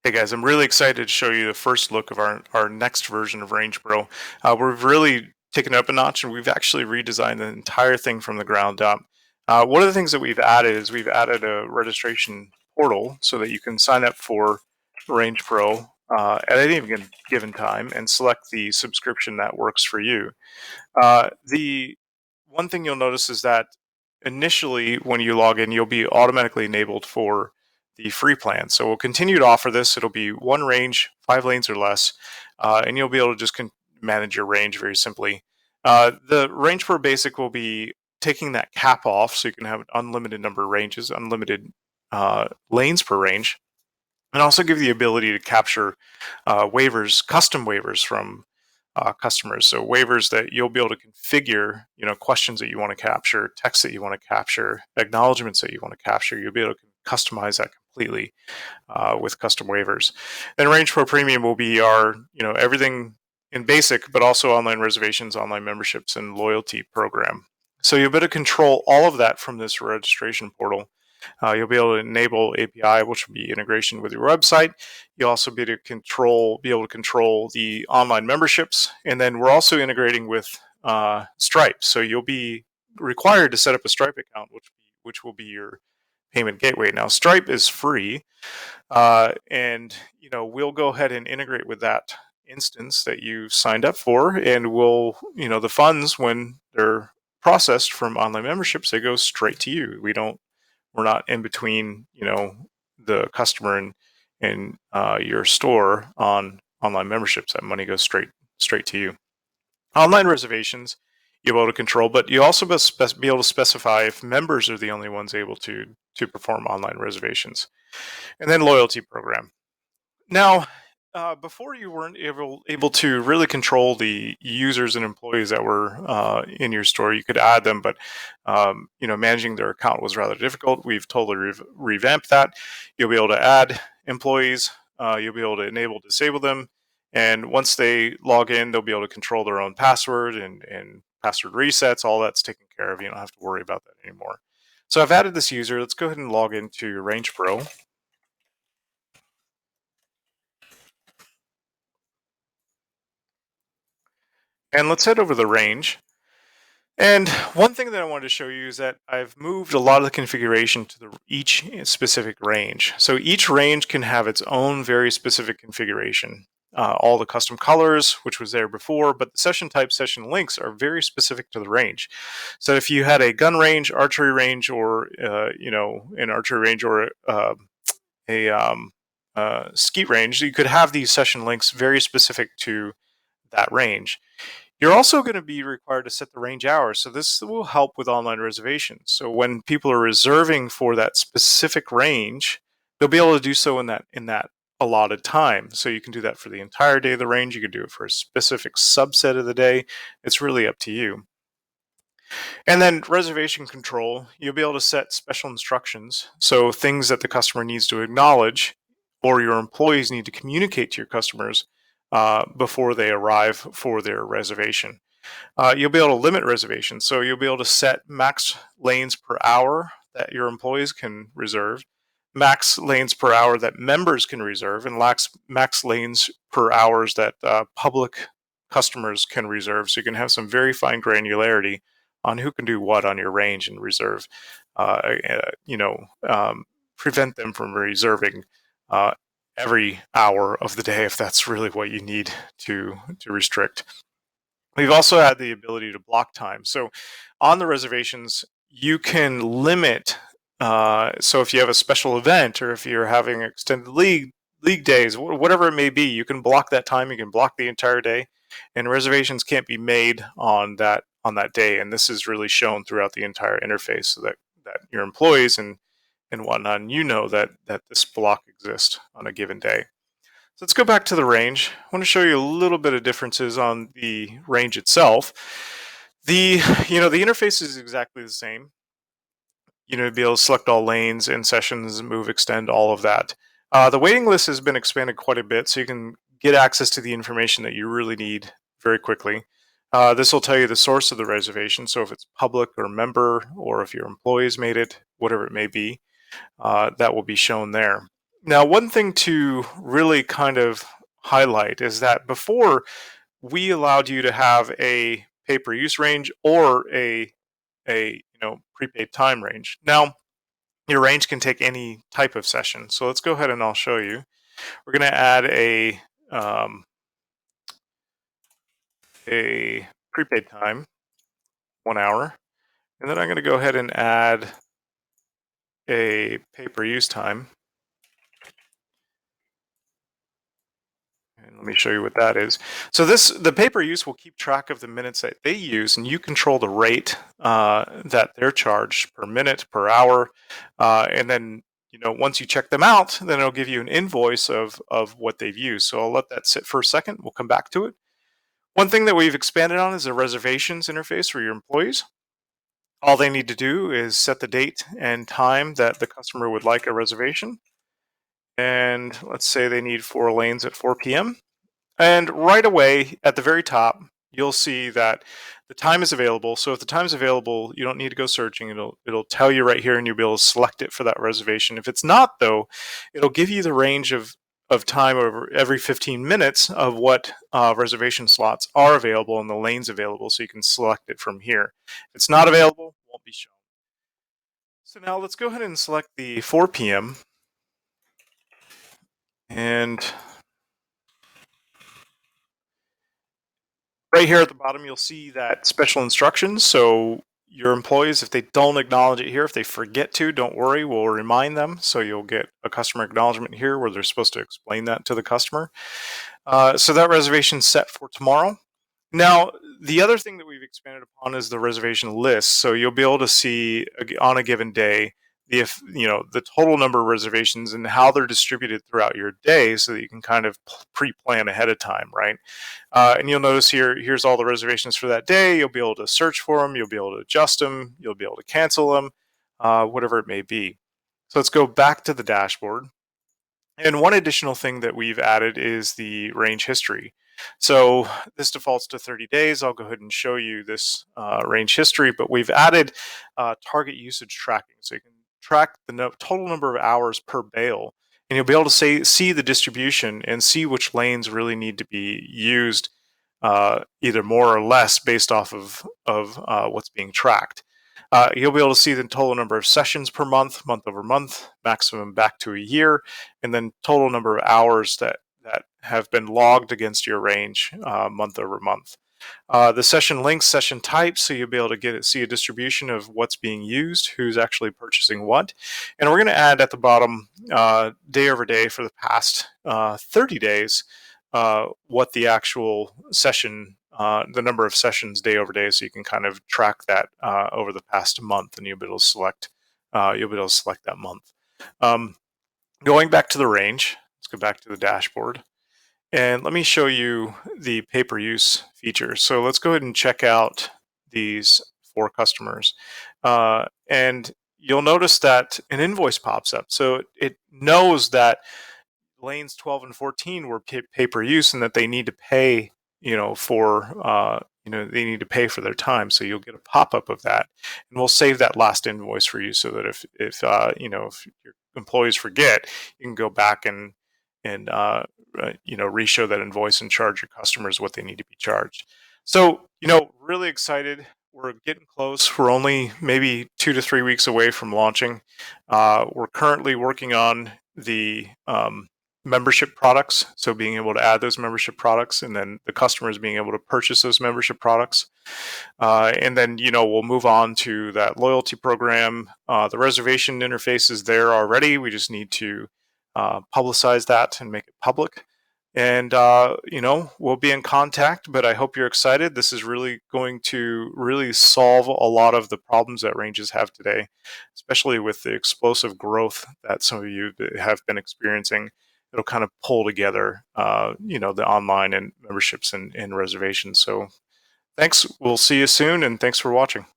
Hey guys, I'm really excited to show you the first look of our next version of RangePro. We've really taken it up a notch and we've actually redesigned the entire thing from the ground up. One of the things that we've added is we've added a registration portal so that you can sign up for RangePro at any given time and select the subscription that works for you. The one thing you'll notice is that initially when you log in, you'll be automatically enabled for the free plan. So we'll continue to offer this. It'll be one range, 5 lanes or less, and you'll be able to just manage your range very simply. The Range Pro Basic will be taking that cap off, so you can have an unlimited number of ranges, unlimited lanes per range, and also give you the ability to capture waivers, custom waivers from customers. So waivers that you'll be able to configure, questions that you want to capture, text that you want to capture, acknowledgments that you want to capture. You'll be able to customize that completely with custom waivers. Then Range Pro Premium will be our, everything in basic, but also online reservations, online memberships, and loyalty program. So you'll be able to control all of that from this registration portal. You'll be able to enable API, which will be integration with your website. You'll also be able to control the online memberships, and then we're also integrating with Stripe. So you'll be required to set up a Stripe account, which will be your payment gateway. Now, Stripe is free, and we'll go ahead and integrate with that instance that you signed up for, and we'll, the funds when they're processed from online memberships, they go straight to you. We're not in between, the customer and your store on online memberships. That money goes straight to you. Online reservations you'll be able to control, but you also must be able to specify if members are the only ones able to perform online reservations. And then loyalty program. Now, before you weren't able to really control the users and employees that were in your store. You could add them, but managing their account was rather difficult. We've totally revamped that. You'll be able to add employees. You'll be able to disable them, and once they log in, they'll be able to control their own password and password resets. All that's taken care of. You don't have to worry about that anymore. So I've added this user. Let's go ahead and log into RangePro. And let's head over the range. And one thing that I wanted to show you is that I've moved a lot of the configuration to each specific range. So each range can have its own very specific configuration. All the custom colors, which was there before, but the session type, session links are very specific to the range. So if you had a gun range, archery range, or an archery range or a skeet range, you could have these session links very specific to that range. You're also going to be required to set the range hours. So this will help with online reservations. So when people are reserving for that specific range, they'll be able to do so in that allotted time. So you can do that for the entire day of the range. You can do it for a specific subset of the day. It's really up to you. And then reservation control, you'll be able to set special instructions. So things that the customer needs to acknowledge or your employees need to communicate to your customers before they arrive for their reservation. You'll be able to limit reservations. So you'll be able to set max lanes per hour that your employees can reserve, max lanes per hour that members can reserve, and max lanes per hours that public customers can reserve. So you can have some very fine granularity on who can do what on your range and reserve, prevent them from reserving every hour of the day if that's really what you need to restrict. We've also had the ability to block time. So on the reservations, you can limit. So if you have a special event or if you're having extended league days, whatever it may be, you can block that time. You can block the entire day, and reservations can't be made on that day. And this is really shown throughout the entire interface, so that your employees and whatnot, and that this block exists on a given day. So let's go back to the range. I want to show you a little bit of differences on the range itself. The interface is exactly the same. To be able to select all lanes and sessions, move, extend, all of that. The waiting list has been expanded quite a bit, so you can get access to the information that you really need very quickly. This will tell you the source of the reservation, so if it's public or member, or if your employees made it, whatever it may be, that will be shown there. Now, one thing to really kind of highlight is that before we allowed you to have a pay-per-use range or a prepaid time range. Now, your range can take any type of session. So let's go ahead and I'll show you. We're going to add um, a prepaid time, 1 hour, and then I'm going to go ahead and add a pay-per-use time. And let me show you what that is. So the pay-per-use will keep track of the minutes that they use, and you control the rate that they're charged per minute, per hour, and then once you check them out, then it'll give you an invoice of what they've used. So I'll let that sit for a second. We'll come back to it. One thing that we've expanded on is a reservations interface for your employees. All they need to do is set the date and time that the customer would like a reservation. And let's say they need 4 lanes at 4 p.m. And right away at the very top, you'll see that the time is available. So if the time is available, you don't need to go searching. It'll tell you right here, and you'll be able to select it for that reservation. If it's not, though, it'll give you the range of time over every 15 minutes of what reservation slots are available and the lanes available, so you can select it from here. If it's not available, it won't be shown. So now let's go ahead and select the 4 p.m. and right here at the bottom, you'll see that special instructions. So your employees, if they don't acknowledge it here, if they forget to, don't worry, we'll remind them. So you'll get a customer acknowledgement here where they're supposed to explain that to the customer. So that reservation's set for tomorrow. Now, the other thing that we've expanded upon is the reservation list. So you'll be able to see on a given day the total number of reservations and how they're distributed throughout your day, so that you can kind of pre-plan ahead of time, right? And you'll notice here's all the reservations for that day. You'll be able to search for them. You'll be able to adjust them. You'll be able to cancel them, whatever it may be. So let's go back to the dashboard. And one additional thing that we've added is the range history. So this defaults to 30 days. I'll go ahead and show you this range history, but we've added target usage tracking. So you can track the total number of hours per bale, and you'll be able to see the distribution and see which lanes really need to be used, either more or less based off of what's being tracked. You'll be able to see the total number of sessions per month, month over month, maximum back to a year, and then total number of hours that have been logged against your range month over month. The session links, session types, so you'll be able to see a distribution of what's being used, who's actually purchasing what. And we're going to add at the bottom day over day for the past 30 days what the actual session, the number of sessions day over day, so you can kind of track that over the past month, and you'll be able to select that month. Going back to the range, let's go back to the dashboard, and let me show you the pay-per-use feature. So let's go ahead and check out these 4 customers, and you'll notice that an invoice pops up. So it knows that lanes 12 and 14 were pay-per-use, and that they need to pay, they need to pay for their time. So you'll get a pop-up of that, and we'll save that last invoice for you, so that if your employees forget, you can go back and re-show that invoice and charge your customers what they need to be charged. So really excited. We're getting close. We're only maybe 2 to 3 weeks away from launching. We're currently working on the membership products, so being able to add those membership products, and then the customers being able to purchase those membership products, and then we'll move on to that loyalty program. The reservation interface is there already. We just need to publicize that and make it public, and we'll be in contact. But I hope you're excited. This is really going to really solve a lot of the problems that ranges have today, especially with the explosive growth that some of you have been experiencing. It'll kind of pull together, the online and memberships and reservations. So thanks. We'll see you soon, and thanks for watching.